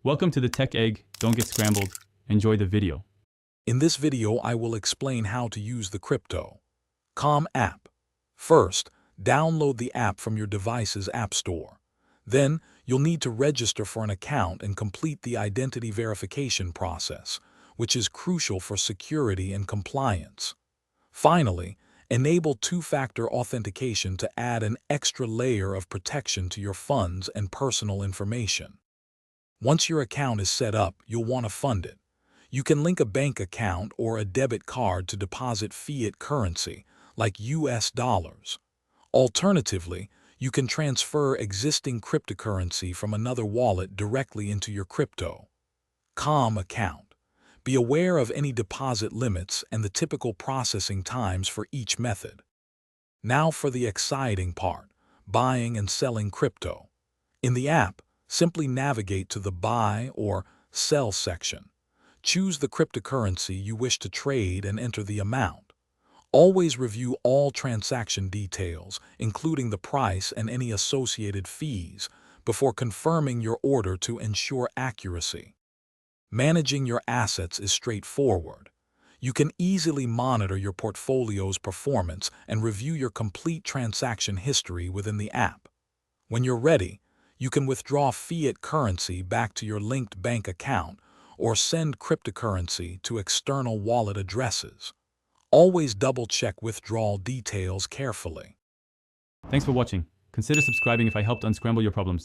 Welcome to the Tech Egg. Don't get scrambled. Enjoy the video. In this video, I will explain how to use the Crypto.com app. First, download the app from your device's app store. Then, you'll need to register for an account and complete the identity verification process, which is crucial for security and compliance. Finally, enable two-factor authentication to add an extra layer of protection to your funds and personal information. Once your account is set up, you'll want to fund it. You can link a bank account or a debit card to deposit fiat currency, like US dollars. Alternatively, you can transfer existing cryptocurrency from another wallet directly into your Crypto.com account. Be aware of any deposit limits and the typical processing times for each method. Now for the exciting part, buying and selling crypto. In the app, simply navigate to the Buy or Sell section. Choose the cryptocurrency you wish to trade and enter the amount. Always review all transaction details, including the price and any associated fees, before confirming your order to ensure accuracy. Managing your assets is straightforward. You can easily monitor your portfolio's performance and review your complete transaction history within the app. When you're ready, you can withdraw fiat currency back to your linked bank account or send cryptocurrency to external wallet addresses. Always double-check withdrawal details carefully. Thanks for watching. Consider subscribing if I helped unscramble your problems.